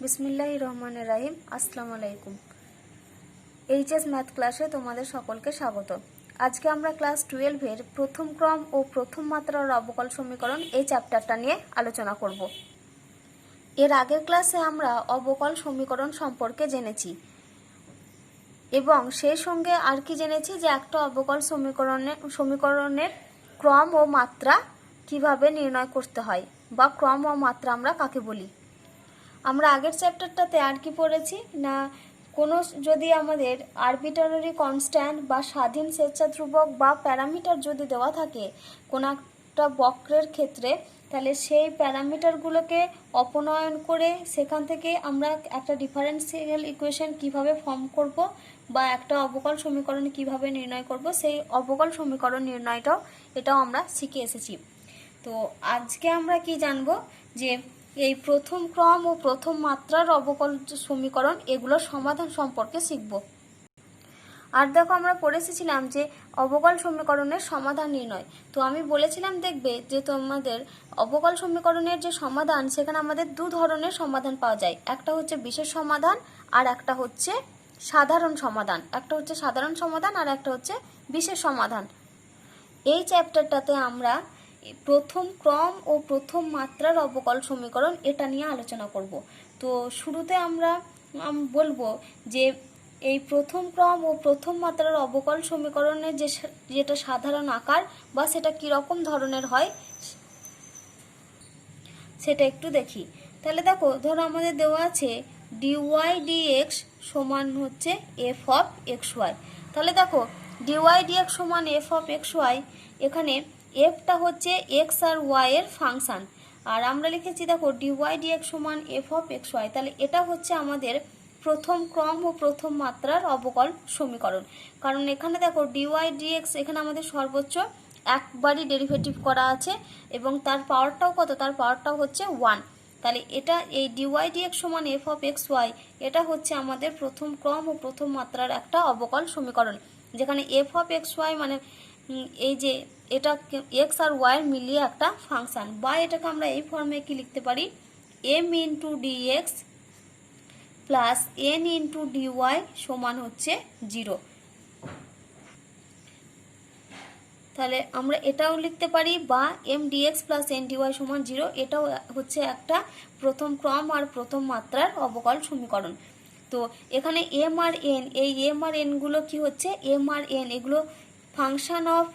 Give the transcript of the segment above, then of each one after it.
বিসমিল্লাহির রহমানির রহিম। আসসালামু আলাইকুম। এইচএস ম্যাথ ক্লাসে তোমাদের সকলকে স্বাগত। আজকে আমরা ক্লাস 12-এর প্রথম ক্রম ও প্রথম মাত্রার অবকল সমীকরণ এই চ্যাপ্টারটা নিয়ে আলোচনা করব। এর আগের ক্লাসে আমরা অবকল সমীকরণ সম্পর্কে জেনেছি এবং সেই সঙ্গে আর কি জেনেছি যে একটা অবকল সমীকরণের ক্রম ও মাত্রা কিভাবে নির্ণয় করতে হয় বা ক্রম ও মাত্রা আমরা কাকে বলি। আমরা আগের চ্যাপ্টারটাতে আর কি পড়েছি না, কোনো যদি আমাদের আরবিটারি কনস্ট্যান্ট বা স্বাধীন স্বেচ্ছাধ্রুবক বা প্যারামিটার যদি দেওয়া থাকে কোনো একটা বক্রের ক্ষেত্রে, তাহলে সেই প্যারামিটারগুলোকে অপনয়ন করে সেখান থেকে আমরা একটা ডিফারেন্সিয়াল ইকুয়েশন কিভাবে ফর্ম করব বা একটা অবকল সমীকরণ কিভাবে নির্ণয় করব, সেই অবকল সমীকরণ নির্ণয়টাও এটাও আমরা শিখে এসেছি। তো আজকে আমরা কি জানব যে এই প্রথম ক্রম ও প্রথম মাত্রার অবকল সমীকরণ এগুলোর সমাধান সম্পর্কে শিখব। আর দেখো, আমরা পড়ে এসেছিলাম যে অবকল সমীকরণের সমাধান নির্ণয়। তো আমি বলেছিলাম দেখবে যে তোমাদের অবকল সমীকরণের যে সমাধান সেখানে আমাদের দু ধরনের সমাধান পাওয়া যায়, একটা হচ্ছে বিশেষ সমাধান আর একটা হচ্ছে সাধারণ সমাধান। একটা হচ্ছে সাধারণ সমাধান আর একটা হচ্ছে বিশেষ সমাধান। এই চ্যাপ্টারটাতে আমরা প্রথম ক্রম ও প্রথম মাত্রার অবকল সমীকরণ এটা নিয়ে আলোচনা করব। তো শুরুতে আমরা বলবো যে এই প্রথম ক্রম ও প্রথম মাত্রার অবকল সমীকরণের যেটা সাধারণ আকার বা সেটা কীরকম ধরনের হয় সেটা একটু দেখি। তাহলে দেখো, ধরো আমাদের দেওয়া আছে ডিওয়াই ডিএক্স সমান হচ্ছে এফ অফ এক্স ওয়াই। তাহলে দেখো, ডিওয়াই ডিএক্স সমান এফ অফ এক্স ওয়াই, এখানে এফটা হচ্ছে এক্স আর ওয়াই এর ফাংশান, আর আমরা লিখেছি দেখো ডিওয়াই ডিএক্স সমান এফ অফ এক্স ওয়াই। তাহলে এটা হচ্ছে আমাদের প্রথম ক্রম ও প্রথম মাত্রার অবকল সমীকরণ। কারণ এখানে দেখো ডিওয়াই ডিএক্স এখানে আমাদের সর্বোচ্চ একবারই ডেরিভেটিভ করা আছে এবং তার পাওয়ারটাও কত, তার পাওয়ারটাও হচ্ছে 1। তাহলে এটা এই ডিওয়াই ডিএক্স সমান এফ অফ এক্স ওয়াই, এটা হচ্ছে আমাদের প্রথম ক্রম ও প্রথম মাত্রার একটা অবকল সমীকরণ, যেখানে এফ অফ এক্স ওয়াই মানে এই যে এটা এক্স আর ওয়াই মিলিয়ে একটা ফাংশন, বা এটাকে আমরা এই ফর্মে কি লিখতে পারি, m into dx plus n into dy সমান হচ্ছে 0। তাহলে আমরা এটাও লিখতে পারি, বা m dx plus n dy সমান 0, এটাও হচ্ছে একটা প্রথম ক্রম আর প্রথম মাত্রার অবকল সমীকরণ। তো এখানে এম আর এন, এই এম আর এনগুলো কি হচ্ছে, এম আর এন এগুলো ফাংশন অফ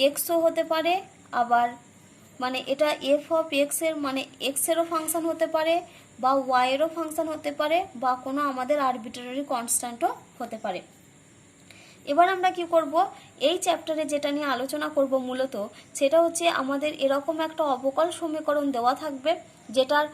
এক্সও হতে পারে, আবার মানে এটা এফ অফ এক্সের মানে এক্সেরও ফাংশন হতে পারে বা ওয়াইয়েরও ফাংশন হতে পারে বা কোনো আমাদের আরবিট্রারি কনস্ট্যান্টও হতে পারে। এবার আমরা কি করব, এই চ্যাপ্টারে যেটা নিয়ে আলোচনা করব মূলত সেটা হচ্ছে আমাদের এরকম একটা অবকল সমীকরণ দেওয়া থাকবে যেটার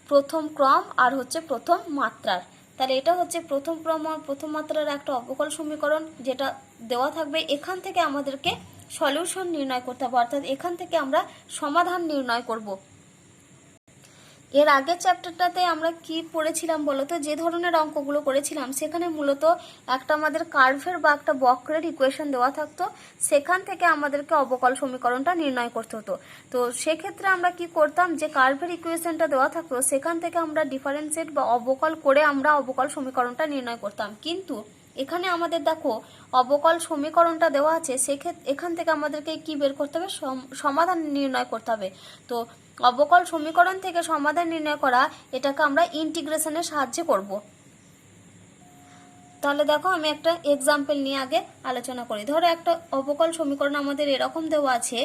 প্রথম ক্রম আর হচ্ছে প্রথম মাত্রার। তাহলে এটা হচ্ছে প্রথম ক্রম আর প্রথম মাত্রার একটা অবকল সমীকরণ যেটা দেওয়া থাকবে। এখান থেকে আমাদেরকে সলিউশন নির্ণয় করতে হবে, অর্থাৎ এখান থেকে আমরা সমাধান নির্ণয় করব। এর আগের চ্যাপ্টারটাতে আমরা কি পড়েছিলাম বলতো, যে ধরনের অঙ্কগুলো করেছিলাম সেখানে মূলত একটা আমাদের কার্ভের বা একটা বক্রের ইকুয়েশন দেওয়া থাকতো, সেখান থেকে আমাদেরকে অবকল সমীকরণটা নির্ণয় করতে হতো। তো সেক্ষেত্রে আমরা কি করতাম, যে কার্ভের ইকুয়েশনটা দেওয়া থাকতো সেখান থেকে আমরা ডিফারেন্সিয়েট বা অবকল করে আমরা অবকল সমীকরণটা নির্ণয় করতাম। কিন্তু এখানে আমাদের দেখো অবকল সমীকরণটা দেওয়া আছে, সেক্ষেত্রে এখান থেকে আমাদেরকে কি বের করতে হবে, সমাধান নির্ণয় করতে হবে। তো অবকল সমীকরণ থেকে সমাধান নির্ণয় করা, এটাকে আমরা ইন্টিগ্রেশনের সাহায্যে করব। তাহলে দেখো, আমি একটা এক্সাম্পল নিয়ে আগে আলোচনা করি। ধরো একটা অবকল সমীকরণ আমাদের এরকম দেওয়া আছে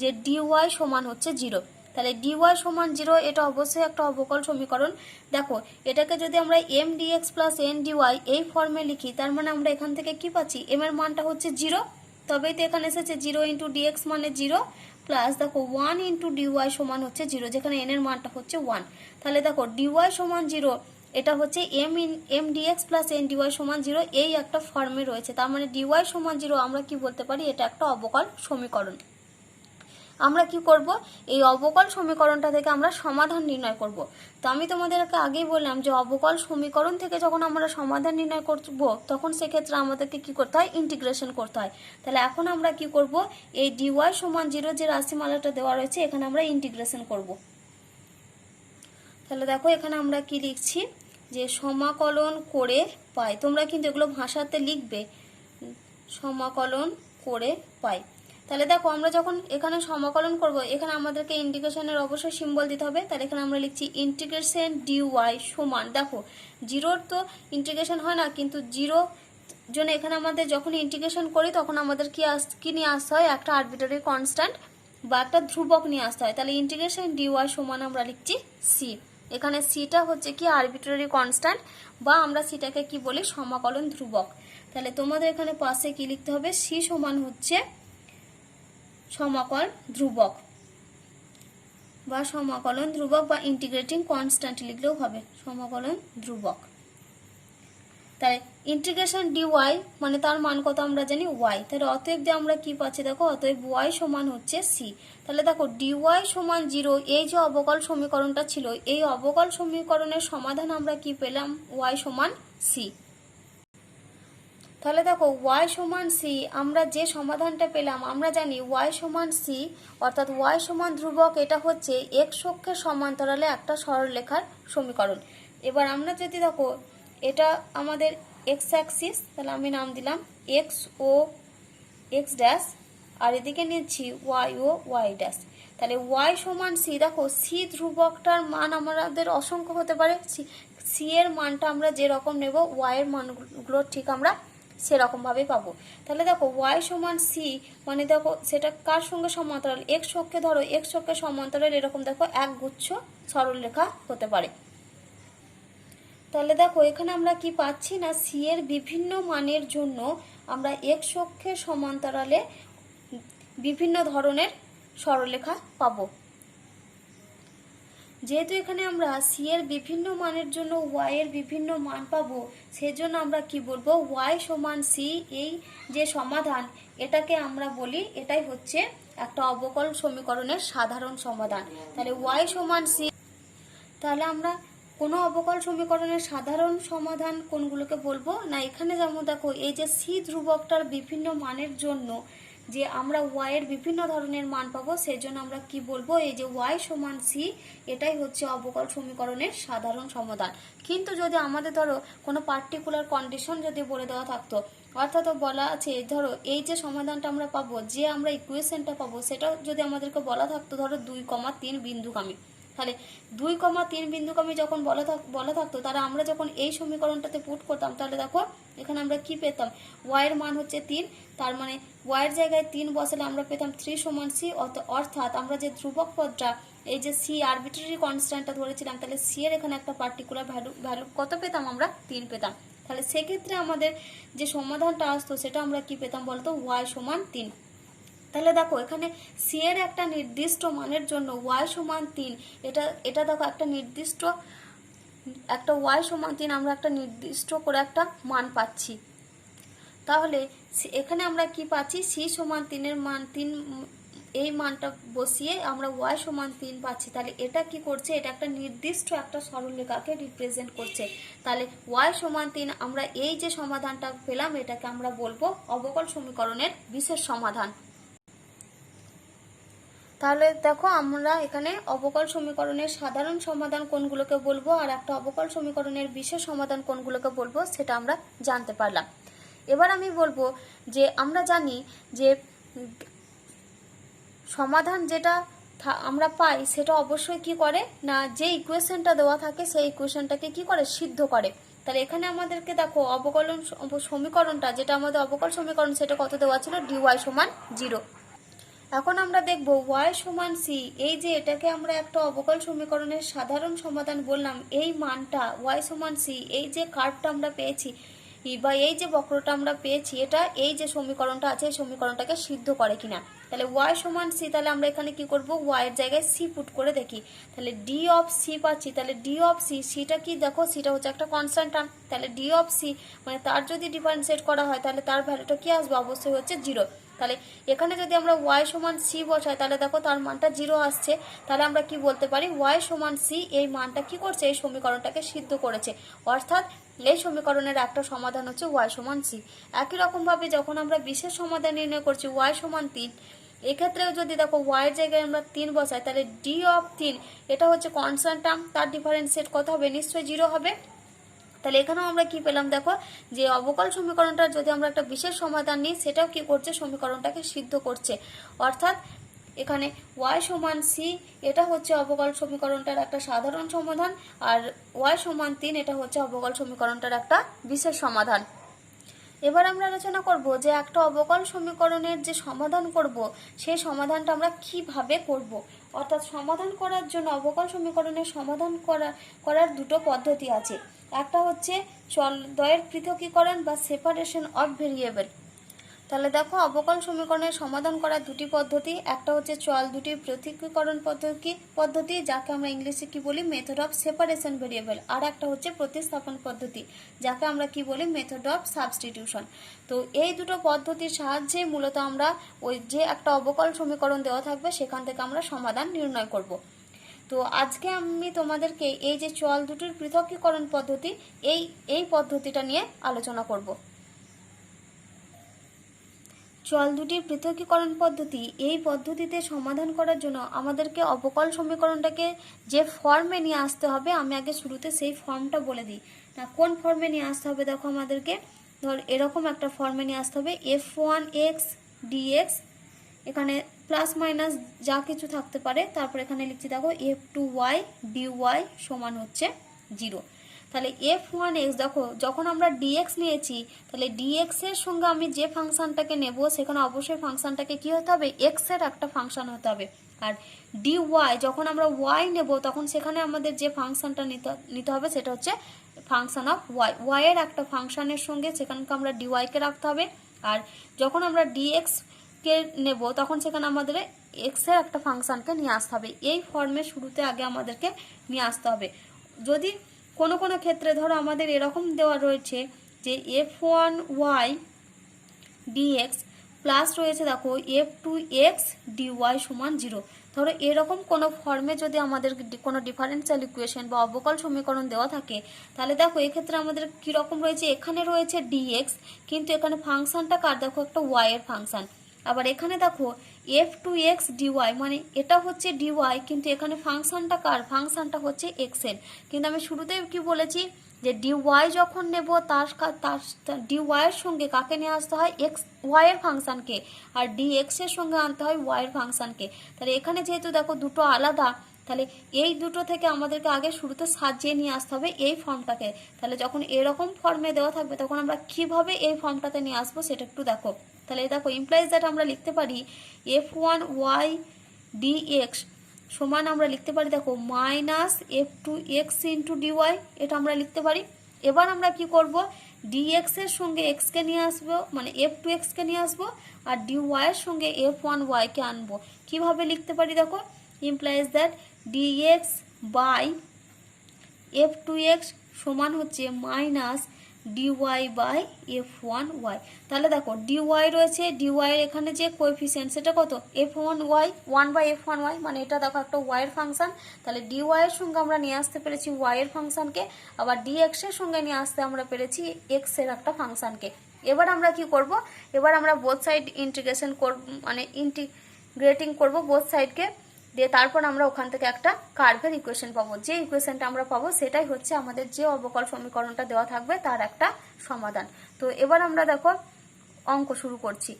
যে ডিওয়াই সমান হচ্ছে 0। তাহলে ডিওয়াই সমান 0 এটা অবশ্যই একটা অবকল সমীকরণ। দেখো, এটাকে যদি আমরা m dx plus n dy এই ফর্মে লিখি, তার মানে আমরা এখান থেকে কি পাচ্ছি, এম এর মানটা হচ্ছে 0, তবেই তো এখানে এসেছে 0 ইন্টু ডিএক্স মানে 0 প্লাস দেখো 1 ইন্টু ডিওয়াই সমান হচ্ছে 0, যেখানে এন এর মানটা হচ্ছে 1। তাহলে দেখো ডিওয়াই সমান 0, এটা হচ্ছে m dx plus n dy সমান 0, এই একটা ফর্মে রয়েছে। তার মানে ডিওয়াই সমান 0 আমরা কি বলতে পারি, এটা একটা অবকল সমীকরণ। আমরা কি করব, এই অবকল সমীকরণটা থেকে আমরা সমাধান নির্ণয় করব। তো আমি তোমাদেরকে আগেই বললাম যে অবকল সমীকরণ থেকে যখন আমরা সমাধান নির্ণয় করব তখন সেক্ষেত্রে আমাদেরকে কি করতে হয়, ইন্টিগ্রেশন করতে হয়। তাহলে এখন আমরা কি করব, এই ডিওয়াই সমান 0 যে রাশিমালাটা দেওয়া রয়েছে এখানে আমরা ইন্টিগ্রেশন করব। তাহলে দেখো এখানে আমরা কি লিখছি, যে সমাকলন করে পাই, তোমরা কিন্তু এগুলো ভাষাতে লিখবে, সমাকলন করে পাই। তাহলে দেখো আমরা যখন এখানে সমাকলন করব, এখানে আমাদেরকে ইন্টিগ্রেশনের অবশ্যই সিম্বল দিতে হবে। তাহলে এখানে আমরা লিখছি ইন্টিগ্রেশন ডিওয়াই সমান, দেখো জিরোর তো ইন্টিগ্রেশন হয় না, কিন্তু জিরো জন্য এখানে আমাদের যখন ইন্টিগ্রেশন করি তখন আমাদের কি নিয়ে আসতে হয়, একটা আরবিটারি কনস্ট্যান্ট বা একটা ধ্রুবক নিয়ে আসতে হয়। তাহলে ইন্টিগ্রেশন ডিওয়াই সমান আমরা লিখছি সি। এখানে সিটা হচ্ছে কি আরবিটারি কনস্ট্যান্ট, বা আমরা সিটাকে কি বলি, সমাকলন ধ্রুবক। তাহলে তোমাদের এখানে পাশে কি লিখতে হবে, সি সমান হচ্ছে সমাকল ধ্রুবক বা সমাকলন ধ্রুবক বা ইন্টিগ্রেটিং কনস্ট্যান্ট লিখলেও হবে, সমাকলন ধ্রুবক। তাই ইন্টিগ্রেশন ডিওয়াই মানে তার মান কত আমরা জানি ওয়াই। তাহলে অতএব দিয়ে আমরা কি পাচ্ছি, দেখো অতএব ওয়াই সমান হচ্ছে সি। তাহলে দেখো ডিওয়াই সমান 0, এই যে অবকল সমীকরণটা ছিল, এই অবকল সমীকরণের সমাধান আমরা কি পেলাম, ওয়াই সমান সি। তাহলে দেখো ওয়াই সমান সি, আমরা যে সমাধানটা পেলাম আমরা জানি ওয়াই সমান সি, অর্থাৎ ওয়াই সমান ধ্রুবক, এটা হচ্ছে এক্স অক্ষের সমান্তরালে একটা সরলরেখার সমীকরণ। এবার আমরা যদি দেখো এটা আমাদের এক্স অ্যাক্সিস, তাহলে আমি নাম দিলাম এক্স ও এক্স ড্যাশ, আর এদিকে নিচ্ছি ওয়াই ও ওয়াই ড্যাশ। তাহলে ওয়াই সমান সি, দেখো সি ধ্রুবকটার মান আমাদের অসংখ্য হতে পারে, সি এর মানটা আমরা যেরকম নেব ওয়াই এর মানগুলো ঠিক আমরা সেরকমভাবেই পাবো। তাহলে দেখো ওয়াই সমান সি মানে দেখো সেটা কার সঙ্গে সমান্তরাল, এক্স অক্ষে, ধরো এক্স অক্ষের সমান্তরাল এরকম দেখো এক গুচ্ছ সরলরেখা হতে পারে। তাহলে দেখো এখানে আমরা কি পাচ্ছি না, সি এর বিভিন্ন মানের জন্য আমরা এক্স অক্ষের সমান্তরালে বিভিন্ন ধরনের সরলরেখা পাবো। যেহেতু এখানে আমরা সি এর বিভিন্ন মানের জন্য ওয়াই এর বিভিন্ন মান পাবো, সেজন্য আমরা কি বলবো, ওয়াই সমান সি, এই যে সমাধান এটাকে আমরা বলি এটাই হচ্ছে একটা অবকল সমীকরণের সাধারণ সমাধান। তাহলে ওয়াই সমান সি, তাহলে আমরা কোনো অবকল সমীকরণের সাধারণ সমাধান কোনগুলোকে বলবো না, এখানে যেমন দেখো এই যে সি ধ্রুবকটার বিভিন্ন মানের জন্য যে আমরা ওয়াই এর বিভিন্ন ধরনের মান পাবো, সেই জন্য আমরা কি বলবো, এই যে ওয়াই সমান সি এটাই হচ্ছে অবকল সমীকরণের সাধারণ সমাধান। কিন্তু যদি আমাদের ধরো কোনো পার্টিকুলার কন্ডিশন যদি বলে দেওয়া থাকতো, অর্থাৎ বলা আছে ধরো এই যে সমাধানটা আমরা পাবো, যে আমরা ইকুয়েশনটা পাবো, সেটা যদি আমাদেরকে বলা থাকতো ধরো 2,3 বিন্দুগামী, তাহলে 2,3 বিন্দুগামী যখন বলা থাকতো, তাহলে আমরা যখন এই সমীকরণটাতে পুট করতাম, তাহলে দেখো এখানে আমরা কি পেতাম, ওয়াই এর মান হচ্ছে 3, তার মানে ওয়াই এর জায়গায় 3 বসালে আমরা পেতাম 3 সমান সি, অর্থাৎ আমরা যে ধ্রুবক পদটা এই যে সি আরবিট্রারি কনস্ট্যান্টটা ধরেছিলাম, তাহলে সি এর এখানে একটা পার্টিকুলার ভ্যালু কত পেতাম, আমরা 3 পেতাম। তাহলে সেক্ষেত্রে আমাদের যে সমাধানটা আসতো সেটা আমরা কি পেতাম বলতো, ওয়াই সমান 3। তাহলে দেখো এখানে সি এর একটা নির্দিষ্ট মানের জন্য ওয়াই সমান 3, এটা দেখো একটা নির্দিষ্ট একটা ওয়াই সমান 3 আমরা একটা নির্দিষ্ট করে একটা মান পাচ্ছি। তাহলে এখানে আমরা কি পাচ্ছি, সি সমান 3 এর মান 3, এই মানটা বসিয়ে আমরা ওয়াই সমান 3 পাচ্ছি। তাহলে এটা কি করছে, এটা একটা নির্দিষ্ট একটা সরলরেখাকে রিপ্রেজেন্ট করছে। তাহলে ওয়াই সমান 3 আমরা এই যে সমাধানটা পেলাম এটাকে আমরা বলবো অবকল সমীকরণের বিশেষ সমাধান। তাহলে দেখো আমরা এখানে অবকল সমীকরণের সাধারণ সমাধান কোনগুলোকে বলবো আর একটা অবকল সমীকরণের বিশেষ সমাধান কোনগুলোকে বলবো সেটা আমরা জানতে পারলাম। এবার আমি বলবো যে আমরা জানি যে সমাধান যেটা আমরা পাই সেটা অবশ্যই কি করে না, যে ইকুয়েশনটা দেওয়া থাকে সেই ইকুয়েশনটাকে কি করে, সিদ্ধ করে। তাহলে এখানে আমাদেরকে দেখো অবকলন সমীকরণটা, যেটা আমাদের অবকল সমীকরণ, সেটা কত দেওয়া ছিল, ডিওয়াই সমান 0। এখন আমরা দেখব ওয়াই সমান সি, এই যে এটাকে আমরা একটা অবকল সমীকরণের সাধারণ সমাধান বললাম, এই মানটা ওয়াই সমান সি, এই যে কার্ভটা আমরা পেয়েছি বা এই যে বক্রটা আমরা পেয়েছি, এটা এই যে সমীকরণটা আছে এই সমীকরণটাকে সিদ্ধ করে কিনা। তাহলে ওয়াই সমান সি, তাহলে আমরা এখানে কি করব, ওয়াই এর জায়গায় সি পুট করে দেখি। তাহলে ডি অফ সি পাচ্ছি, তাহলে ডি অফ সি, সিটা কি দেখো, সিটা হচ্ছে একটা কনস্ট্যান্ট টার্ম, তাহলে ডি অফ সি মানে তার যদি ডিফারেন্সিয়েট করা হয় তাহলে তার ভ্যালুটা কি আসবে, অবশ্যই হচ্ছে 0। তাহলে এখানে যদি আমরা ওয়াই সমান সি বসাই তাহলে দেখো তার মানটা 0 আসছে। তাহলে আমরা কি বলতে পারি, ওয়াই সমান সি এই মানটা কি করছে, এই সমীকরণটাকে সিদ্ধ করেছে, অর্থাৎ এই সমীকরণের একটা সমাধান হচ্ছে ওয়াই সমান সি। একই রকমভাবে যখন আমরা বিশেষ সমাধান নির্ণয় করছি ওয়াই সমান 3, এক্ষেত্রেও যদি দেখো ওয়াইয়ের জায়গায় আমরা 3 বসাই, তাহলে ডি অফ 3 এটা হচ্ছে কনস্ট্যান্ট টার্ম, তার ডিফারেন্সিয়েট কত হবে, নিশ্চয়ই 0 হবে। তাহলে এখানেও আমরা কি পেলাম দেখো, যে অবকল সমীকরণটার যদি আমরা একটা বিশেষ সমাধান নিই, সেটাও কি করছে, সমীকরণটাকে সিদ্ধ করছে। অর্থাৎ এখানে y সমান c, এটা হচ্ছে অবকল সমীকরণটার একটা সাধারণ সমাধান, আর y সমান 3 এটা হচ্ছে অবকল সমীকরণটার একটা বিশেষ সমাধান। এবার আমরা আলোচনা করব যে একটা অবকল সমীকরণের যে সমাধান করব, সেই সমাধানটা আমরা কিভাবে করব। অর্থাৎ সমাধান করার জন্য অবকল সমীকরণের সমাধান করার দুটো পদ্ধতি আছে। একটা হচ্ছে চলদ্বয়ের পৃথকীকরণ বা সেপারেশন অফ ভেরিয়েবল। তাহলে দেখো, অবকল সমীকরণের সমাধান করার দুটি পদ্ধতি। একটা হচ্ছে চল দুটির পৃথকীকরণ পদ্ধতি, যাকে আমরা ইংলিশে কি বলি, মেথড অফ সেপারেশন ভেরিয়েবল। আর একটা হচ্ছে প্রতিস্থাপন পদ্ধতি, যাকে আমরা কি বলি, মেথড অফ সাবস্টিটিউশন। তো এই দুটো পদ্ধতির সাহায্যে মূলত আমরা ওই যে একটা অবকল সমীকরণ দেওয়া থাকবে, সেখান থেকে আমরা সমাধান নির্ণয় করব। তো আজকে আমি তোমাদেরকে এই যে চল দুটির পৃথকীকরণ পদ্ধতি, এই পদ্ধতিটা নিয়ে আলোচনা করব। চল দুটির পৃথকীকরণ পদ্ধতি, এই পদ্ধতিতে সমাধান করার জন্য আমাদেরকে অবকল সমীকরণটাকে যে ফর্মে নিয়ে আসতে হবে, আমি আগে শুরুতে সেই ফর্মটা বলে দিই। না, কোন ফর্মে নিয়ে আসতে হবে দেখো, আমাদেরকে ধর এরকম একটা ফর্মে নিয়ে আসতে হবে, f1x dx, এখানে প্লাস মাইনাস যা কিছু থাকতে পারে, তারপর এখানে লিখছি দেখো f2y dy সমান হচ্ছে 0। তাহলে f1x দেখো, যখন আমরা dx নিয়েছি, তাহলে dx এর সঙ্গে আমি যে ফাংশনটাকে নেব, সেখানে অবশ্যই ফাংশনটাকে কি হতে হবে, x এর একটা ফাংশন হতে হবে। আর dy, যখন আমরা y নেব, তখন সেখানে আমাদের যে ফাংশনটা নিতে হবে, সেটা হচ্ছে ফাংশন অফ y এর একটা ফাংশনের সঙ্গে সেখানকে আমরা dy কে রাখতে হবে। আর যখন আমরা dx কে নেব, তখন সেখানে আমাদের x এর একটা ফাংশনকে নিয়ে আসতে হবে। এই ফর্মে শুরুতে আগে আমাদেরকে নিয়ে আসতে হবে। যদি কোনো কোনো ক্ষেত্রে ধরো আমাদের এরকম দেওয়া রয়েছে যে f1y dx প্লাস রয়েছে দেখো f2x dy সমান 0। ধরো এরকম কোনো ফর্মে যদি আমাদের কোনো ডিফারেন্সিয়াল ইকুয়েশন বা অবকল সমীকরণ দেওয়া থাকে, তাহলে দেখো এক্ষেত্রে আমাদের কীরকম রয়েছে, এখানে রয়েছে dx, কিন্তু এখানে ফাংশনটা কার, দেখো একটা y এর ফাংশন। আবার এখানে দেখো f2x dy, মানে এটা হচ্ছে dy, কিন্তু এখানে ফাংশনটা কার, ফাংশনটা হচ্ছে x এর। কিন্তু আমি শুরুতেই কি বলেছি, যে dy যখন নেব, তার dy এর সঙ্গে কাকে নিয়ে আসতে হয়, y এর ফাংশনকে, আর dx এর সঙ্গে আনতে হয় y এর ফাংশনকে। তাহলে এখানে যেহেতু দেখো দুটো আলাদা, তাহলে এই দুটো থেকে আমাদেরকে আগে শুরুতে সাজিয়ে নিয়ে আসতে হবে এই ফর্মটাকে। তাহলে যখন এরকম ফর্মে দেওয়া থাকবে, তখন আমরা কিভাবে এই ফর্মটাতে নিয়ে আসবো সেটা একটু দেখো। তাহলে দেখো, ইমপ্লাইজ দ্যাট আমরা লিখতে পারি f1y dx সমান আমরা লিখতে পারি দেখো মাইনাস f2x ইন্টু dy, এটা আমরা লিখতে পারি। এবার আমরা কি করব, dx এর সঙ্গে x কে নিয়ে আসবো, মানে f2x কে নিয়ে আসবো, আর dy এর সঙ্গে f1y কে আনবো। কিভাবে লিখতে পারি দেখো, implies that dx by f2x সমান হচ্ছে মাইনাস dy বাই f1y। তাহলে দেখো dy রয়েছে, dy এর এখানে যে কোএফিসিয়েন্ট সেটা কত, f1y, 1 বাই f1y, মানে এটা দেখো একটা y এর ফাংশন। তাহলে dy এর সঙ্গে আমরা নিয়ে আসতে পেরেছি y এর ফাংশনকে, আবার dx এর সঙ্গে নিয়ে আসতে আমরা পেরেছি x এর একটা ফাংশনকে। এবার আমরা কি করব, এবার আমরা বোথ সাইড ইন্টিগ্রেশন করব, মানে ইন্টিগ্রেটিং করব বোথ সাইডকে, দিয়ে তারপর আমরা ওখান থেকে একটা কার্ভের ইকুয়েশন পাবো। যে ইকুয়েশনটা আমরা পাবো, সেটাই হচ্ছে আমাদের যে অবকল সমীকরণটা দেওয়া থাকবে তার একটা সমাধান। তো এবার আমরা দেখো অঙ্ক শুরু করছি।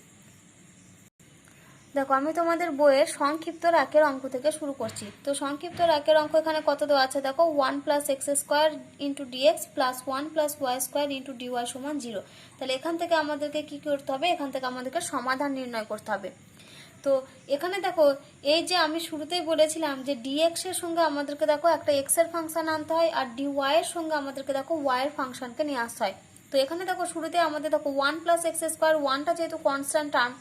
দেখো, আমি তোমাদের বইয়ের সংক্ষিপ্ত রাকের অঙ্ক থেকে শুরু করছি। তো সংক্ষিপ্ত রাকের অঙ্ক এখানে কত দেওয়া আছে দেখো, 1 plus x square into dx plus 1 plus y square into dy সমান 0। তাহলে এখান থেকে আমাদেরকে কি করতে হবে, এখান থেকে আমাদেরকে সমাধান নির্ণয় করতে হবে। তো এখানে দেখো, এই যে আমি শুরুতেই বলেছিলাম যে ডিএক্স এর সঙ্গে আমাদেরকে দেখো একটা এক্স এর ফাংশন আনতে হয়, আর ডিওয়াই এর সঙ্গে আমাদেরকে দেখো ওয়াই এর ফাংশনকে নিয়ে আসতে হয়। তো এখানে দেখো শুরুতে আমাদের দেখো 1 প্লাস এক্স স্কোয়ার, 1টা যেহেতু কনস্ট্যান্ট টার্ম,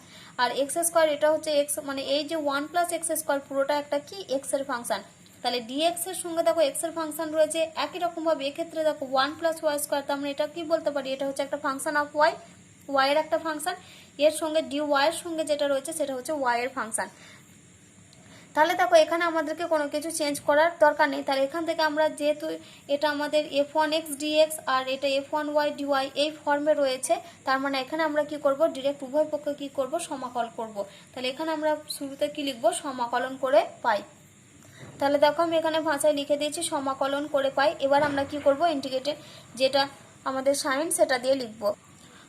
আর এক্স স্কোয়ার এটা হচ্ছে এক্স, মানে এই যে 1 প্লাস এক্স স্কোয়ার পুরোটা একটা কি এক্স এর ফাংশন। তাহলে ডিএক্স এর সঙ্গে দেখো এক্স এর ফাংশন রয়েছে, একই রকম ভাবে এক্ষেত্রে দেখো 1 প্লাস ওয়াই স্কোয়ার, তার মানে এটা কি বলতে পারি, এটা হচ্ছে একটা ফাংশন অফ ওয়াই, ওয়াই এর একটা ফাংশন। এর সঙ্গে ডিওয়াই এর সঙ্গে যেটা রয়েছে সেটা হচ্ছে ওয়াই এর ফাংশন। তাহলে দেখো এখানে আমাদেরকে কোনো কিছু চেঞ্জ করার দরকার নেই। তাহলে এখান থেকে আমরা যেহেতু এটা আমাদের f1x dx আর এটা f1y dy এই ফর্মে রয়েছে, তার মানে এখানে আমরা কি করব, ডিরেক্ট উভয় পক্ষে কি করব, সমাকল করব। তাহলে এখানে আমরা শুরুতে কি লিখব, সমাকলন করে পাই। তাহলে দেখো আমি এখানে ভাষায় লিখে দিয়েছি সমাকলন করে পাই। এবার আমরা কি করব, ইন্টিগ্রেটেড যেটা আমাদের সাইন সেটা দিয়ে লিখব।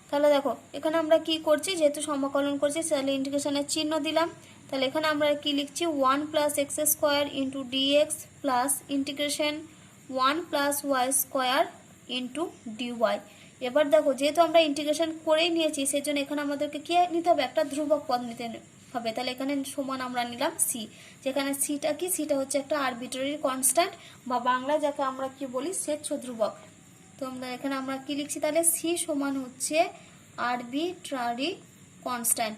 তাহলে দেখো এখানে আমরা কি করছি, যেহেতু সমাকলন করছি তাহলে ইন্টিগ্রেশনের চিহ্ন দিলাম। তাহলে এখানে আমরা কি লিখছি, 1 plus x square into dx plus integration 1 plus y square into dy. এবার দেখো যেহেতু আমরা ইন্টিগ্রেশন করেই নিয়েছি সেজন্য এখানে আমাদেরকে কি নিতে হবে, একটা ধ্রুবক পদ নিতে হবে। তাহলে এখানে সমান আমরা নিলাম সি, যেখানে সিটা কি, সিটা হচ্ছে একটা আরবিট্রারি কনস্ট্যান্ট বা বাংলায় যাকে আমরা কি বলি স্বেচ্ছ ধ্রুবক। তো আমরা এখানে আমরা কি লিখছি, তাহলে সি সমান হচ্ছে আরবিট্রারি কনস্ট্যান্ট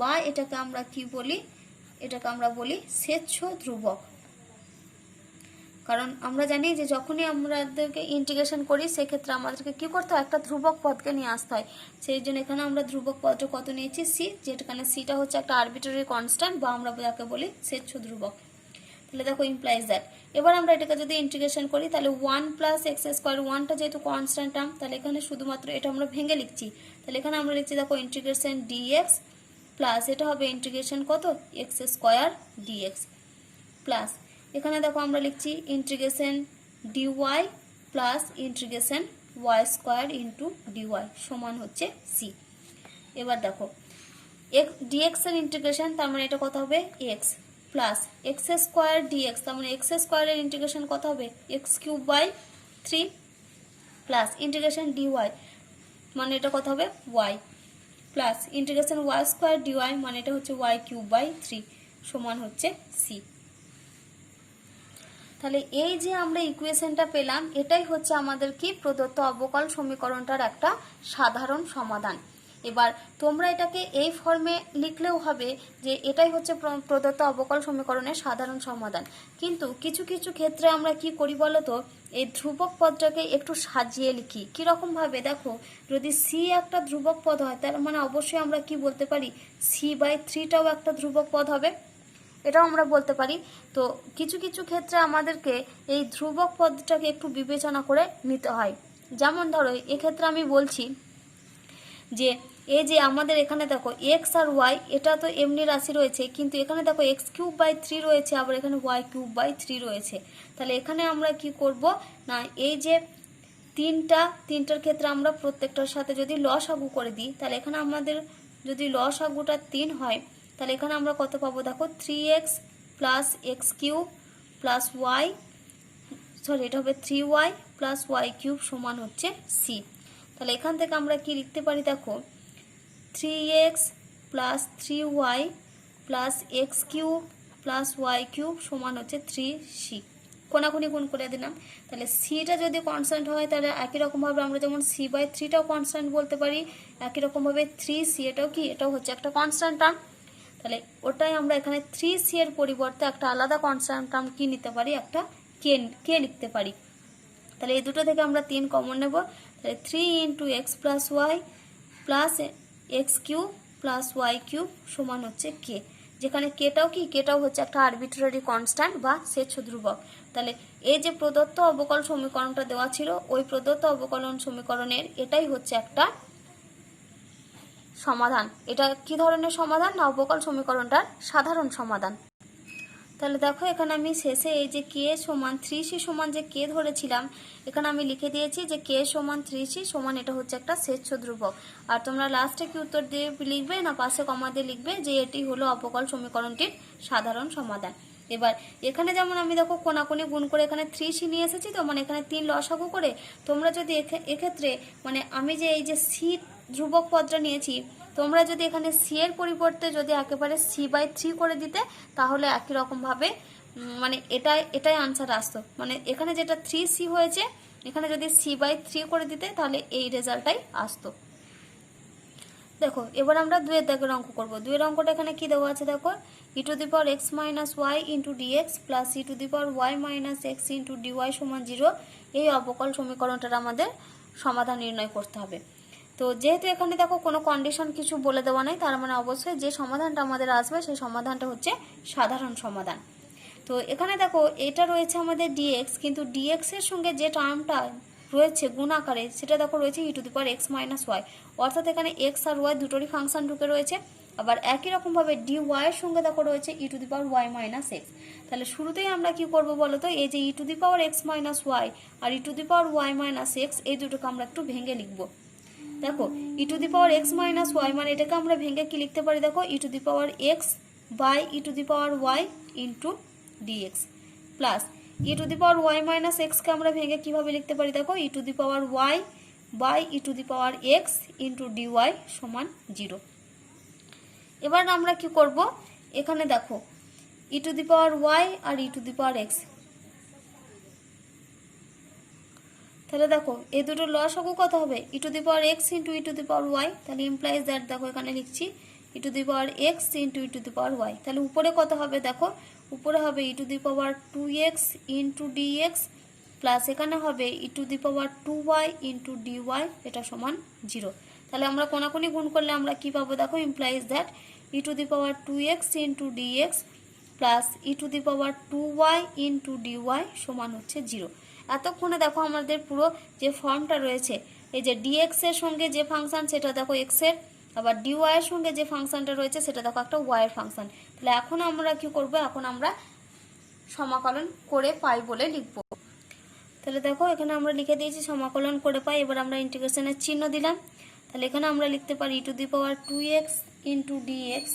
বা এটাকে আমরা কি বলি, এটাকে আমরা বলি স্বেচ্ছ ধ্রুবক। কারণ আমরা জানি যে যখনই আমাদেরকে ইন্টিগ্রেশন করি সেক্ষেত্রে আমাদেরকে কি করতে হয়, একটা ধ্রুবক পদকে নিয়ে আসতে হয়। সেই জন্য এখানে আমরা ধ্রুবক পদটা কত নিয়েছি, সি, যেখানে সিটা হচ্ছে একটা আরবিট্রারি কনস্ট্যান্ট বা আমরা যাকে বলি স্বেচ্ছ ধ্রুবক। তাহলে দেখো ইমপ্লাইজ দ্যাট। এবার আমরা এটাকে যদি ইন্টিগ্রেশন করি তাহলে 1 প্লাস এক্স স্কোয়ার, 1টা যেহেতু কনস্ট্যান্ট টার্ম তাহলে এখানে শুধুমাত্র এটা আমরা ভেঙে লিখছি। তাহলে এখানে আমরা লিখছি দেখো ইন্টিগ্রেশন ডিএক্স প্লাস এটা হবে ইন্টিগ্রেশন কত, এক্স স্কোয়ার ডিএক্স প্লাস এখানে দেখো আমরা লিখছি integration dy plus integration y square into dy সমান হচ্ছে সি। এবার দেখো ডিএক্স এর ইন্টিগ্রেশন, তার মানে এটা কত হবে x plus x square dx, তার মানে এক্স স্কোয়ারের ইন্টিগ্রেশন কত হবে x cube by 3 plus integration dy মানে এটা কত হবে y plus integration y square dy মানে এটা হচ্ছে ওয়াই কিউব বাই 3 সমান হচ্ছে সি। তাহলে এই যে আমরা ইকুয়েশনটা পেলাম এটাই হচ্ছে আমাদের কি প্রদত্ত অবকল সমীকরণটার একটা সাধারণ সমাধান। এবার তোমরা এটাকে এই ফর্মে লিখলেও হবে যে এটাই হচ্ছে প্রদত্ত অবকল সমীকরণের সাধারণ সমাধান। কিন্তু কিছু কিছু ক্ষেত্রে আমরা কি করি বলতো, এই ধ্রুবক পদটাকে একটু সাজিয়ে লিখি। কীরকম ভাবে দেখো, যদি সি একটা ধ্রুবক পদ হয় তার মানে অবশ্যই আমরা কি বলতে পারি, সি বাই 3টাও একটা ধ্রুবক পদ হবে, এটাও আমরা বলতে পারি। তো কিছু কিছু ক্ষেত্রে আমাদেরকে এই ধ্রুবক পদটাকে একটু বিবেচনা করে নিতে হয়। যেমন ধরো এক্ষেত্রে আমি বলছি যে এই যে আমাদের এখানে দেখো এক্স আর ওয়াই এটা তো এমনি রাশি রয়েছে, কিন্তু এখানে দেখো এক্স কিউব বাই 3 রয়েছে, আবার এখানে ওয়াই কিউব বাই 3 রয়েছে। তাহলে এখানে আমরা কি করব না, এই যে তিনটার ক্ষেত্রে আমরা প্রত্যেকটার সাথে যদি লসাগু করে দিই তাহলে এখানে আমাদের যদি লসাগুটা 3 হয় তাহলে এখানে আমরা কত পাবো দেখো 3x plus x cube plus y, sorry এটা হবে 3y প্লাস ওয়াই কিউব সমান হচ্ছে সি। তাহলে এখান থেকে আমরা কি লিখতে পারি দেখো 3x plus 3y plus x cube plus y cube সমান হচ্ছে 3c। কোনাকুনি গুণ করে দিলাম। তাহলে সিটা যদি কনস্ট্যান্ট হয় তাহলে একই রকমভাবে আমরা যেমন সি বাই 3টাও কনস্ট্যান্ট বলতে পারি, একই রকমভাবে 3c এটাও কি, এটাও হচ্ছে একটা কনস্ট্যান্ট টার্ম। তাহলে ওটাই আমরা এখানে 3c এর পরিবর্তে একটা আলাদা কনস্ট্যান্ট টার্ম কি নিতে পারি, একটা কে লিখতে পারি। তাহলে এই দুটো থেকে আমরা 3 কমন নেব। তাহলে 3 into x plus y plus x cube plus y cube সমান হচ্ছে কে, যেখানে কেটাও হচ্ছে একটা আরবিট্রারি কনস্ট্যান্ট বা স্বেচ্ছ ধ্রুবক। তাহলে এই যে প্রদত্ত অবকল সমীকরণটা দেওয়া ছিল ওই প্রদত্ত অবকলন সমীকরণের এটাই হচ্ছে একটা সমাধান। এটা কি ধরনের সমাধান না, অবকল সমীকরণটার সাধারণ সমাধান। তাহলে দেখো এখানে আমি শেষে এই যে কে সমান 3c সমান যে কে ধরেছিলাম এখানে আমি লিখে দিয়েছি যে কে সমান 3c সমান এটা হচ্ছে একটা স্বেচ্ছ ধ্রুবক। আর তোমরা লাস্টে কি উত্তর দিয়ে লিখবে না পাশে কমা দিয়ে লিখবে যে এটি হলো অবকল সমীকরণটির সাধারণ সমাধান। এবার এখানে যেমন আমি দেখো কোনাকুনি গুণ করে এখানে 3c নিয়ে এসেছি, তো মানে এখানে 3 লসাগু করে তোমরা যদি এক্ষেত্রে মানে আমি যে এই যে সি ধ্রুবক পদটা নিয়েছি তোমরা যদি এখানে সি এর পরিবর্তে যদি একেবারে সি বাই 3 করে দিতে তাহলে একই রকমভাবে মানে এটাই আনসার আসতো। মানে এখানে যেটা 3c হয়েছে এখানে যদি সি বাই 3 করে দিতে তাহলে এই রেজাল্টটাই আসতো। দেখো এবার আমরা 2 দাগের অঙ্ক করব। 2 এর অঙ্কটা এখানে কি দেওয়া আছে দেখো, e to the power x minus y into dx plus e to the power y minus x into dy সমান 0। এই অবকল সমীকরণটার আমাদের সমাধান নির্ণয় করতে হবে। তো যেহেতু এখানে দেখো কোনো কন্ডিশন কিছু বলে দেওয়া নাই তার মানে অবশ্যই যে সমাধানটা আমাদের আসবে সেই সমাধানটা হচ্ছে সাধারণ সমাধান। তো এখানে দেখো এটা রয়েছে আমাদের ডিএক্স, কিন্তু ডিএক্স এর সঙ্গে যে টার্মটা রয়েছে গুণ আকারে সেটা দেখো রয়েছে e to the power x minus y, অর্থাৎ এখানে এক্স আর ওয়াই দুটোরই ফাংশন ঢুকে রয়েছে। আবার একই রকমভাবে ডি ওয়াইয়ের সঙ্গে দেখো রয়েছে e to the power y minus x. তাহলে শুরুতেই আমরা কি করব বলো তো, এই যে e to the power x minus y আর e to the power y minus x, এই দুটোকে আমরা একটু ভেঙে লিখবো। দেখো e to the power x minus y মানে এটাকে আমরা ভেঙে কি লিখতে পারি, দেখো e to the power x by e to the power y into dx, plus e to the power y minus এক্সকে আমরা ভেঙে কীভাবে লিখতে পারি, দেখো e to the power y by e to the power x into dy সমান 0। এবার আমরা কি করব, এখানে দেখো e to the power y আর e to the power x, তাহলে দেখো এই দুটো লসাগু কত হবে, e to the power x into e to the power y. তাহলে ইমপ্লাইজ দ্যাট, দেখো এখানে লিখছি ই to the power x into e to the power y. তাহলে উপরে কত হবে, দেখো উপরে হবে e to the power 2x into dx, plus এখানে হবে e to the power 2y into dy, এটা সমান 0। তাহলে আমরা কোনাকুনি গুণ করলে আমরা কি পাবো, দেখো implies that e to the power 2x into dx plus e to the power 2y into dy সমান হচ্ছে 0। এতক্ষণে দেখো আমাদের পুরো যে ফর্মটা রয়েছে, এই যে ডিএক্স এর সঙ্গে যে ফাংশন সেটা দেখো এক্স এর, আবার ডিওয়াই এর সঙ্গে যে ফাংশনটা রয়েছে সেটা দেখো একটা ওয়াই এর ফাংশন। তাহলে এখন আমরা কি করব, এখন আমরা সমাকলন করে পাই বলে লিখব। তাহলে দেখো এখানে আমরা লিখে দিয়েছি সমাকলন করে পাই। এবার আমরা ইন্টিগ্রেশনের চিহ্ন দিলাম। তাহলে এখানে আমরা লিখতে পারি e to the power 2x into dx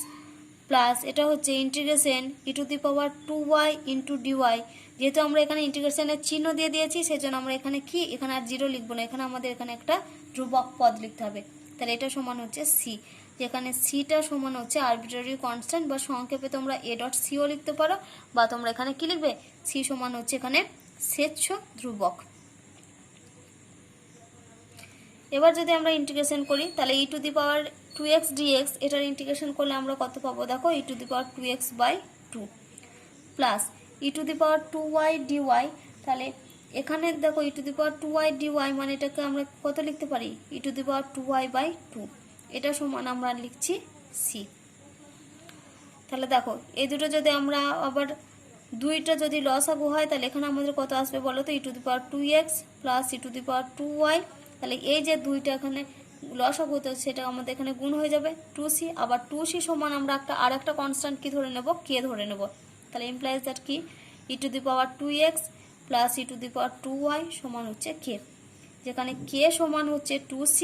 plus এটা হচ্ছে integration e to the power 2y into dy. যেহেতু আমরা এখানে ইন্টিগ্রেশনের চিহ্ন দিয়ে দিয়েছি সেজন্য আমরা এখানে কি, এখানে আর 0 লিখবো না, এখানে আমাদের এখানে একটা ধ্রুবক পদ লিখতে হবে। তাহলে এটা সমান হচ্ছে সি, যেখানে সিটা সমান হচ্ছে আরবিট্রারি কনস্ট্যান্ট, বা সংক্ষেপে তোমরা এ ডট সিও লিখতে পারো, বা তোমরা এখানে কি লিখবে, সি সমান হচ্ছে এখানে স্বেচ্ছ ধ্রুবক। এবার যদি আমরা ইন্টিগ্রেশন করি তাহলে e to the power 2x dx, এটার ইন্টিগ্রেশন করলে আমরা কত পাবো, দেখো e to the power 2x by 2 plus e to the power 2y dy। তাহলে এখানে দেখো e to the power 2y dy মানে এটাকে আমরা কত লিখতে পারি, e to the power 2y by 2, এটা সমান আমরা লিখছি সি। তাহলে দেখো এই দুটো যদি আমরা আবার দুইটা যদি লসাগু হয় তাহলে এখানে আমাদের কত আসবে বলো তো, e to the power 2x plus e to the power 2y। তাহলে এই যে দুইটা এখানে লসাগু, তো সেটা আমাদের এখানে গুণ হয়ে যাবে 2c। আবার 2c সমান আমরা আর একটা কনস্ট্যান্ট কি ধরে নেব, কে ধরে নেব। তাহলে ইমপ্লাইজ দ্যাট কি, e to the power 2x plus e to the power 2y সমান হচ্ছে কে, যেখানে কে সমান হচ্ছে 2c,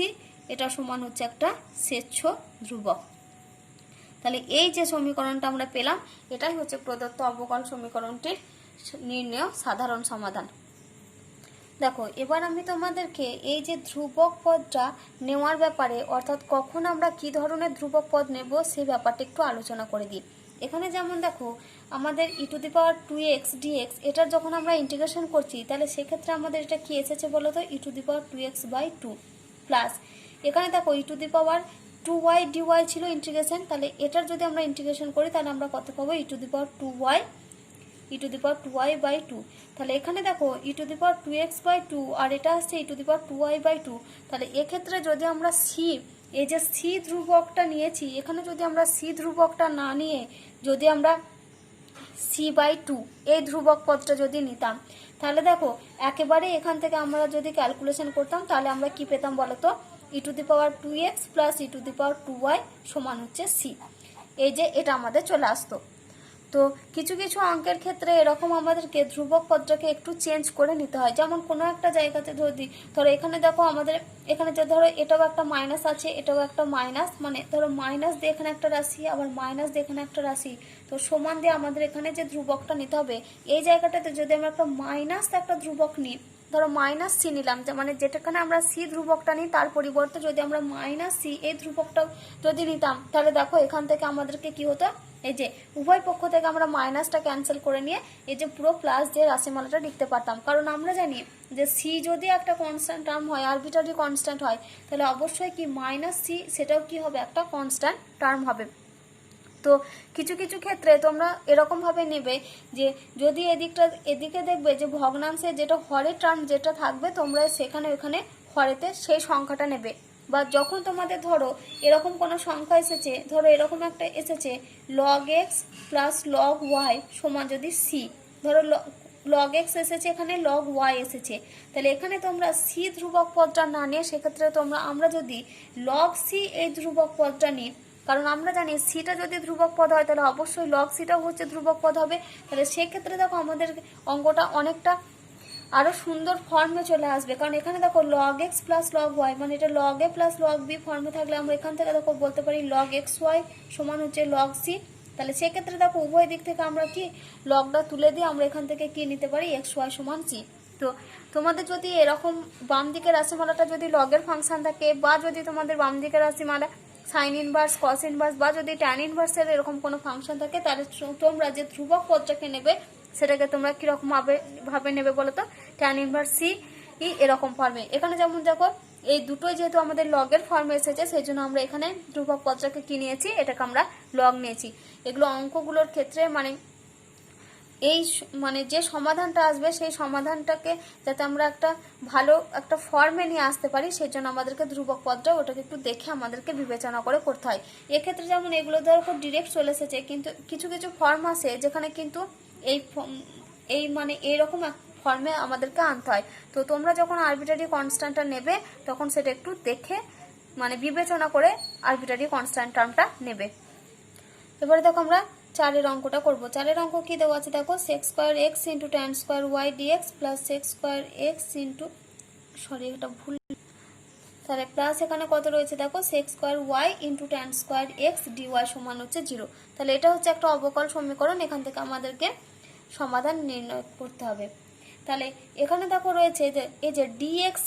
এটা সমান হচ্ছে একটা স্বেচ্ছ ধ্রুবক। তাহলে এই যে সমীকরণটা আমরা পেলাম এটাই হচ্ছে প্রদত্ত অবকল সমীকরণটির নির্ণেয় সাধারণ সমাধান। দেখো এবার আমি তোমাদেরকে এই যে ধ্রুবক পদটা নেওয়ার ব্যাপারে, অর্থাৎ কখন আমরা কি ধরনের ধ্রুবক পদ নেব সেই ব্যাপারটা একটু আলোচনা করে দিই। এখানে যেমন দেখো আমাদের ই to the power 2x dx, এটার যখন আমরা ইন্টিগ্রেশন করছি তাহলে সেক্ষেত্রে আমাদের এটা কি এসেছে বলো তো, e to the power 2x by 2 plus এখানে দেখো e to the power 2y dy ছিল ইন্টিগ্রেশন। তাহলে এটার যদি আমরা ইন্টিগ্রেশন করি তাহলে আমরা কত পাবো, e to the power 2y e to the power 2y by 2। তাহলে এখানে দেখো e to the power 2x by 2 আর এটা আসছে ই to the power 2y by 2। তাহলে এক্ষেত্রে যদি আমরা সি, এই যে সি ধ্রুবকটা নিয়েছি, এখানে যদি আমরা সি ধ্রুবকটা না নিয়ে যদি আমরা সি বাই 2 এই ধ্রুবক পদটা যদি নিতাম, তাহলে দেখো একেবারে এখান থেকে আমরা যদি ক্যালকুলেশন করতাম তাহলে আমরা কি পেতাম বলো তো, e to the power 2x plus e to the power 2y সমান হচ্ছে সি। এই যে এটা আমাদের চলে আসতো। তো কিছু কিছু অঙ্কের ক্ষেত্রে এরকম আমাদেরকে ধ্রুবক পদটাকে একটু চেঞ্জ করে নিতে হয়। যেমন কোনো একটা জায়গাতে যদি ধরো এখানে দেখো আমাদের এখানে যে ধরো এটাও একটা মাইনাস আছে, এটাও একটা মাইনাস, মানে ধরো মাইনাস দিয়ে এখানে একটা রাশি, আবার মাইনাস দিয়ে এখানে একটা রাশি, তো সমান দিয়ে আমাদের এখানে যে ধ্রুবকটা নিতে হবে এই জায়গাটাতে যদি আমরা একটা মাইনাস একটা ধ্রুবক নিই, ধরো মাইনাস সি নিলাম, মানে যেটাখানে আমরা সি ধ্রুবকটা নিই তার পরিবর্তে যদি আমরা মাইনাস সি এই ধ্রুবকটা যদি নিতাম, তাহলে দেখো এখান থেকে আমাদেরকে কি হতো, এই যে উভয় পক্ষ থেকে আমরা মাইনাসটা ক্যান্সেল করে নিয়ে এই যে পুরো প্লাস দিয়ে রাশিমালাটা লিখতে পারতাম। কারণ আমরা জানি যে সি যদি একটা কনস্ট্যান্ট টার্ম হয়, আরবিট্রারি কনস্ট্যান্ট হয়, তাহলে অবশ্যই কি মাইনাস সি সেটাও কি হবে, একটা কনস্ট্যান্ট টার্ম হবে। তো কিছু কিছু ক্ষেত্রে তোমরা এরকমভাবে নেবে যে যদি এদিকে দেখবে যে ভগ্নাংশে যেটা হরের টার্ম যেটা থাকবে তোমরা সেখানে ওখানে হরেতে সেই সংখ্যাটা নেবে। বা যখন তোমাদের ধরো এরকম কোনো সংখ্যা এসেছে, ধরো এরকম একটা এসেছে log x plus log y সমান যদি সি, ধরো log x এসেছে, এখানে log y এসেছে, তাহলে এখানে তোমরা সি ধ্রুবক পদটা না নিয়ে সেক্ষেত্রে আমরা যদি log c এই ধ্রুবক পদটা নিই, কারণ আমরা জানি সিটা যদি ধ্রুবক পদ হয় তাহলে অবশ্যই লগ সিটাও হচ্ছে ধ্রুবক পদ হবে। তাহলে সেক্ষেত্রে দেখো আমাদের অঙ্কটা অনেকটা আরও সুন্দর ফর্মে চলে আসবে। কারণ এখানে দেখো log x plus log y, মানে এটা log a plus log b ফর্মে থাকলে আমরা এখান থেকে দেখো বলতে পারি লগ এক্স ওয়াই সমান হচ্ছে লগ সি। তাহলে সেক্ষেত্রে দেখো উভয় দিক থেকে আমরা কি লগটা তুলে দিয়ে আমরা এখান থেকে কি নিতে পারি, এক্স ওয়াই সমান সি। তো তোমাদের যদি এরকম বাম দিকের রাশিমালাটা যদি লগের ফাংশন থাকে, বা যদি তোমাদের বাম দিকের রাশিমালা সাইন ইনভার্স, কস ইনভার্স, বা যদি ট্যান ইনভার্সের এরকম কোনো ফাংশন থাকে, তাহলে তোমরা যে ধ্রুবক পদটাকে নেবে সেটাকে তোমরা কীরকম ভাবে নেবে বলো তো, ট্যান ইনভার্স সি এরকম ফর্মে। এখানে যেমন দেখো এই দুটোই যেহেতু আমাদের লগের ফর্মে এসেছে, সেই জন্য আমরা এখানে ধ্রুবক পদটাকে কি নিয়েছি, এটাকে আমরা লগ নিয়েছি। এগুলো অঙ্কগুলোর ক্ষেত্রে মানে এই মানে যে সমাধানটা আসবে সেই সমাধানটাকে যাতে আমরা একটা ভালো একটা ফর্মে নিয়ে আসতে পারি, সেই জন্য আমাদেরকে ধ্রুবক পদটা ওটাকে একটু দেখে আমাদেরকে বিবেচনা করে করতে হয়। এক্ষেত্রে যেমন এগুলো ধরো খুব ডিরেক্ট চলে এসেছে, কিন্তু কিছু কিছু ফর্ম আছে যেখানে কিন্তু এই মানে এইরকম ফর্মে আমাদেরকে আনতে হয়। তো তোমরা যখন আরবিট্রারি কনস্ট্যান্টটা নেবে তখন সেটা একটু দেখে মানে বিবেচনা করে আরবিট্রারি কনস্ট্যান্ট টার্মটা নেবে। এবারে দেখো আমরা 4 অঙ্কটা করব। 4 অঙ্ক কি দেওয়া আছে দেখো, sec square x into tan square y dx plus sec square x into এটা ভুল, তাহলে প্লাস এখানে কত রয়েছে দেখো, sec square y into tan square x dy সমান হচ্ছে 0। তাহলে এটা হচ্ছে একটা অবকল সমীকরণ, এখান থেকে আমাদেরকে সমাধান নির্ণয় করতে হবে। তাহলে এখানে দেখো রয়েছে যে এই যে ডিএক্স,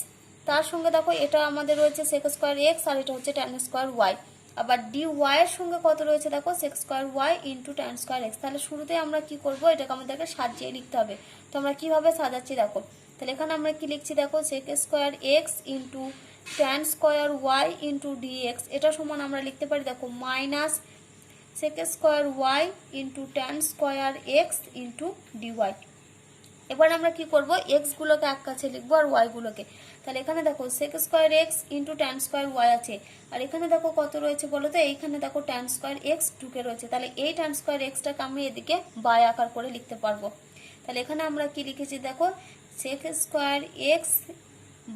তার সঙ্গে দেখো এটা আমাদের রয়েছে সেক্স স্কোয়ার এক্স, আর এটা হচ্ছে ট্যান স্কোয়ার ওয়াই। আবার ডি ওয়াই এর সঙ্গে কত রয়েছে দেখো, sec square y into tan square x. তাহলে শুরুতে আমরা কি করব, এটাকে আমাদেরকে সাজিয়ে লিখতে হবে। তো আমরা কিভাবে সাজাচ্ছি দেখো, তাহলে এখানে আমরা কি লিখছি দেখো, sec square x into tan square y into dx, এটা সমান আমরা লিখতে পারি দেখো minus sec square y into tan square x into dy. এবার আমরা কি করব, এক্স গুলোকে এক কাছে লিখবো আর ওয়াই গুলোকে। তাহলে এখানে দেখো sec square x into tan square y আছে, আর এখানে দেখো কত রয়েছে বলো তো, এইখানে দেখো ট্যান স্কোয়ার এক্স ঢুকে রয়েছে। তাহলে এই ট্যান স্কোয়ার এক্সটাকে আমি এদিকে বাই আকার করে লিখতে পারবো। তাহলে এখানে আমরা কি লিখেছি দেখো, সেক্স স্কোয়ার এক্স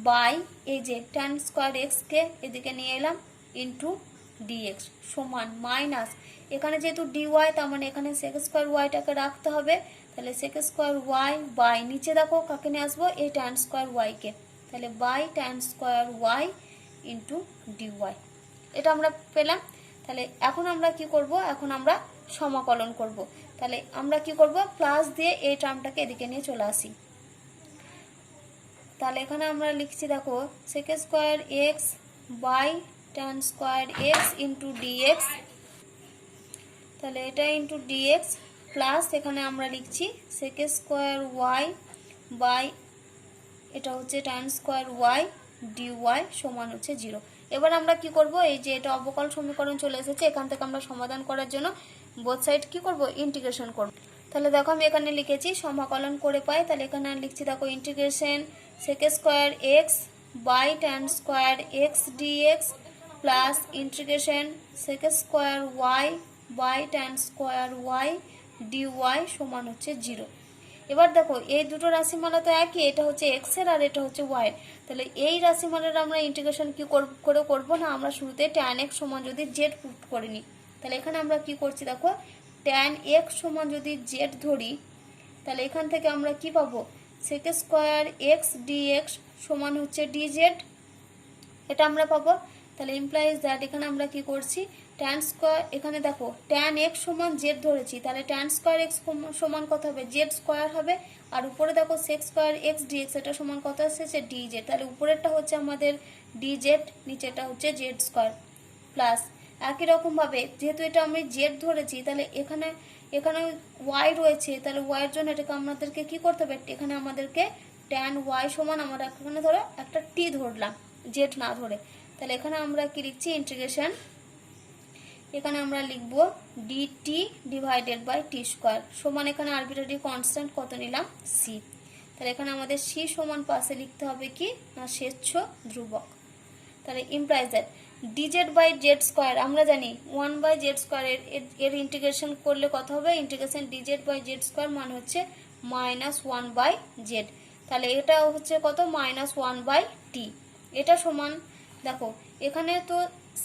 বাই এই যে ট্যান স্কোয়ার এক্সকে এদিকে নিয়ে এলাম ইন্টু ডিএক্স সমান মাইনাস এখানে যেহেতু ডিওয়াই, তার মানে এখানে সেক্স স্কোয়ার ওয়াইটাকে রাখতে হবে। তাহলে সেক্স স্কোয়ার ওয়াই বাই নিচে দেখো কাকে নিয়ে আসবো, এই ট্যান স্কোয়ার ওয়াইকে, তাহলে by tan square y into dy, এটা আমরা পেলাম। তাহলে এখন আমরা কি করব, এখন আমরা সমাকলন করব। তাহলে আমরা কি করব, প্লাস দিয়ে এই টার্মটাকে এদিকে নিয়ে চলে আসি। তাহলে এখানে আমরা লিখছি দেখো sec square x by tan square x into dx, তাহলে এটা ইন্টু ডিএক্স প্লাস এখানে আমরা লিখছি সেক্স স্কোয়ার ওয়াই বাই এটা হচ্ছে ট্যান স্কোয়ার ওয়াই ডিওয়াই সমান হচ্ছে 0। এবার আমরা কি করব, এই যে এটা অবকল সমীকরণ চলে এসেছে, এখান থেকে আমরা সমাধান করার জন্য বোথ সাইড কি করব, ইন্টিগ্রেশন করব। তাহলে দেখো আমি এখানে লিখেছি সমাকলন করে পাই, তাহলে এখানে লিখছি দেখো integration sec square x by tan square x dx plus integration sec square y by tan square y dy সমান হচ্ছে 0। এবার দেখো এই দুটো রাশিমালা তো একই, এটা হচ্ছে এক্স এর আর এটা হচ্ছে ওয়াই। তাহলে এই রাশিমালার আমরা ইন্টিগ্রেশন কি করে করব না, আমরা শুরুতে ট্যান এক্স সমান যদি জেড পুট করে নিই। তাহলে এখানে আমরা কি করছি দেখো, ট্যান এক্স সমান যদি জেড ধরি, তাহলে এখান থেকে আমরা কি পাবো, সেক্স স্কোয়ার এক্স ডিএক্স সমান হচ্ছে ডিজেড, এটা আমরা পাবো। তাহলে ইমপ্লাইজ দ্যাট এখানে আমরা কি করছি, ট্যান স্কোয়ার এখানে দেখো ট্যান এক্স সমান জেড ধরেছি, তাহলে ট্যান স্কোয়ার এক্স সমান কত হবে, জেড স্কোয়ার হবে। আর উপরে দেখো সেক্স স্কোয়ার এক্স ডিএক্স এটা সমান কত এসেছে, ডিজেড। তাহলে উপরেরটা হচ্ছে আমাদের ডিজেড, নিচেটা হচ্ছে জেড স্কোয়ার প্লাস একই রকমভাবে যেহেতু এটা আমি জেড ধরেছি, তাহলে এখানে ওয়াই রয়েছে, তাহলে ওয়াইয়ের জন্য এটাকে আমাদেরকে কি করতে হবে, এখানে আমাদেরকে ট্যান ওয়াই সমান আমরা এখানে ধরো একটা টি ধরলাম জেড না ধরে। তাহলে এখানে আমরা কি লিখছি, ইন্টিগ্রেশন এখানে আমরা লিখব dt divided by t square সমান এখানে আরবিট্রারি কনস্ট্যান্ট কত নিলাম, সি। তাহলে এখানে আমাদের সি সমান পাশে লিখতে হবে কি না, স্বেচ্ছ ধ্রুবক। তাহলে implies that dz by z square আমরা জানি 1 বাই জেড স্কোয়ার, এর ইন্টিগ্রেশন করলে কত হবে, integration dz by z square মান হচ্ছে -1 বাই জেড। তাহলে এটা হচ্ছে কত, -1 বাই টি। এটা সমান দেখো এখানে তো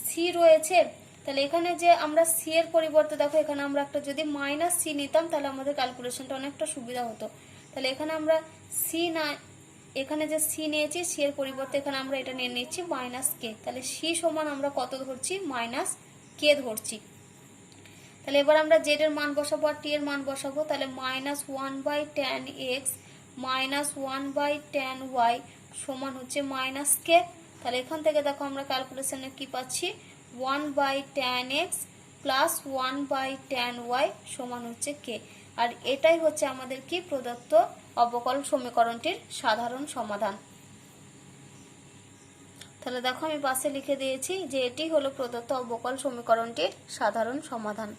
সি রয়েছে, তাহলে এখানে যে আমরা সি এর পরিবর্তে দেখো এখানে আমরা একটা যদি মাইনাস সি নিতাম তাহলে আমাদের ক্যালকুলেশনটা অনেকটা সুবিধা হতো। তাহলে এখানে আমরা সি না, এখানে যে সি নিয়েছি সি এর পরিবর্তে এখানে আমরা এটা নিয়ে নিচ্ছি মাইনাস কে। তাহলে সি সমান আমরা কত ধরছি, মাইনাস কে ধরছি। তাহলে এবার আমরা জেড এর মান বসাবো আর টি এর মান বসাবো। তাহলে -1/tan x -1/tan y সমান হচ্ছে মাইনাস কে। তাহলে এখান থেকে দেখো আমরা ক্যালকুলেশনে কি পাচ্ছি, 1/tan x plus 1/tan y সমান হচ্ছে কে। আর এটাই হচ্ছে আমাদের কি প্রদত্ত অবকল সমীকরণটির সাধারণ সমাধান। তাহলে দেখো আমি পাশে লিখে দিয়েছি যে এটি হলো প্রদত্ত অবকল সমীকরণটির সাধারণ সমাধান।